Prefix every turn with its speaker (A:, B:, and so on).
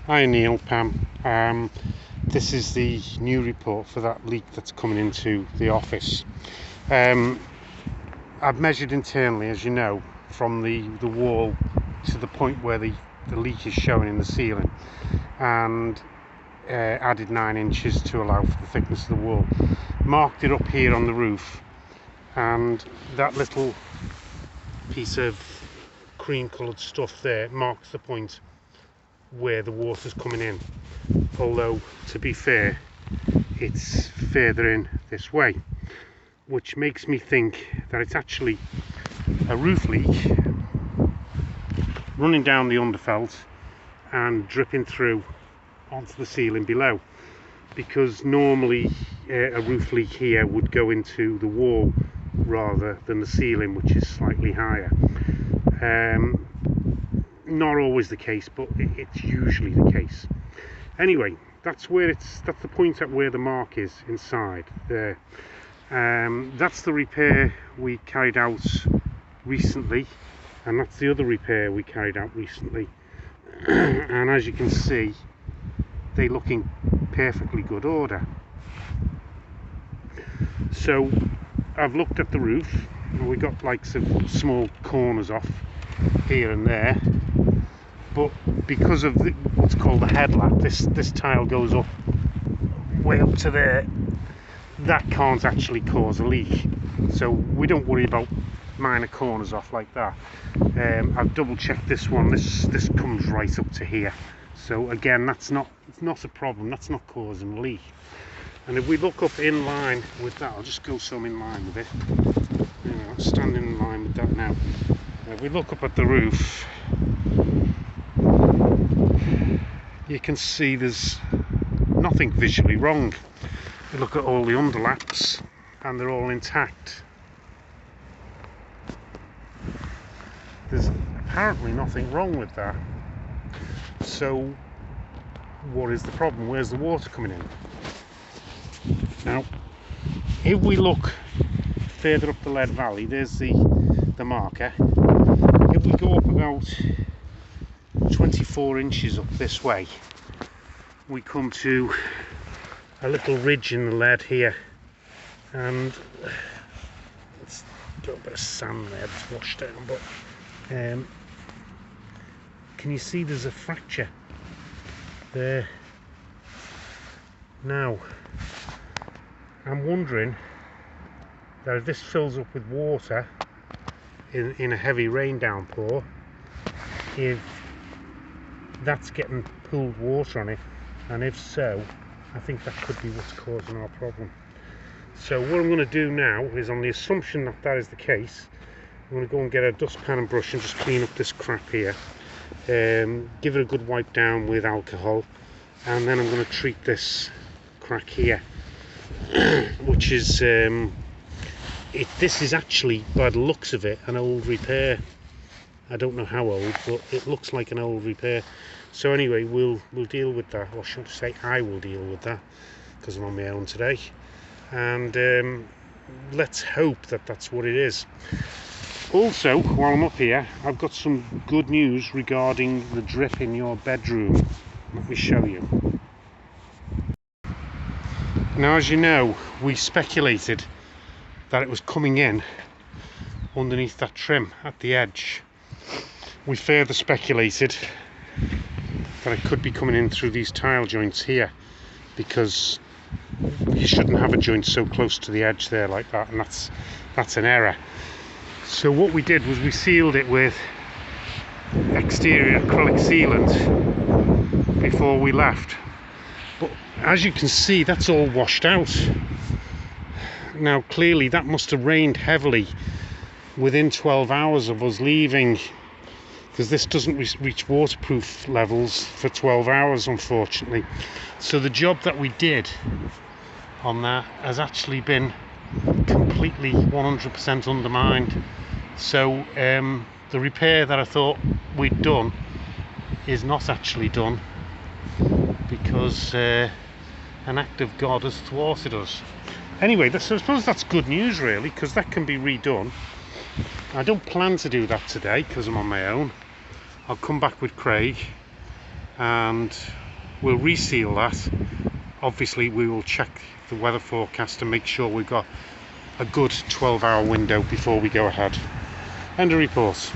A: Hi Neil, Pam. This is the new report for that leak that's coming into the office. I've measured internally, as you know, from the wall to the point where the leak is showing in the ceiling, and added 9 inches to allow for the thickness of the wall. Marked it up here on the roof, and that little piece of cream coloured stuff there marks the point where the water's coming in, although to be fair it's further in this way, which makes me think that it's actually a roof leak running down the underfelt and dripping through onto the ceiling below, because normally a roof leak here would go into the wall rather than the ceiling, which is slightly higher. Not always the case, but it's usually the case. Anyway, that's the point at where the mark is inside there. That's the repair we carried out recently, and that's the other repair we carried out recently. And as you can see, they look in perfectly good order. So I've looked at the roof, and we got like some small corners off here and there, but because of what's called the headlap, this tile goes up way up to there, that can't actually cause a leak, so we don't worry about minor corners off like that. I've double checked this one, this comes right up to here, so again it's not a problem, that's not causing a leak. And if we look up in line with that, I'll just go some in line with it. I'm standing in line with that now. If we look up at the roof, you can see there's nothing visually wrong. You look at all the underlaps and they're all intact. There's apparently nothing wrong with that. So what is the problem? Where's the water coming in? Now, if we look further up the lead valley, there's the marker. If we go up about 24 inches up this way, we come to a little ridge in the lead here, and it's got a bit of sand there that's washed down, but can you see there's a fracture there? Now I'm wondering that if this fills up with water in a heavy rain downpour, if that's getting pooled water on it, and if so, I think that could be what's causing our problem. So what I'm going to do now is, on the assumption that that is the case, I'm going to go and get a dustpan and brush and just clean up this crap here, give it a good wipe down with alcohol, and then I'm going to treat this crack here, which is this is actually, by the looks of it, an old repair. I don't know how old, but it looks like an old repair. So anyway, we'll deal with that, or should I say I will deal with that, because I'm on my own today, and let's hope that that's what it is. Also, while I'm up here, I've got some good news regarding the drip in your bedroom. Let me show you. Now, as you know, we speculated that it was coming in underneath that trim at the edge. We further speculated that it could be coming in through these tile joints here, because you shouldn't have a joint so close to the edge there like that, and that's an error. So what we did was we sealed it with exterior acrylic sealant before we left, but as you can see, that's all washed out. Now clearly that must have rained heavily within 12 hours of us leaving, because this doesn't reach waterproof levels for 12 hours, unfortunately. So the job that we did on that has actually been completely 100% undermined. So the repair that I thought we'd done is not actually done, because an act of God has thwarted us. Anyway, so I suppose that's good news really, because that can be redone. I don't plan to do that today because I'm on my own. I'll come back with Craig and we'll reseal that. Obviously we will check the weather forecast to make sure we've got a good 12-hour window before we go ahead. End of report.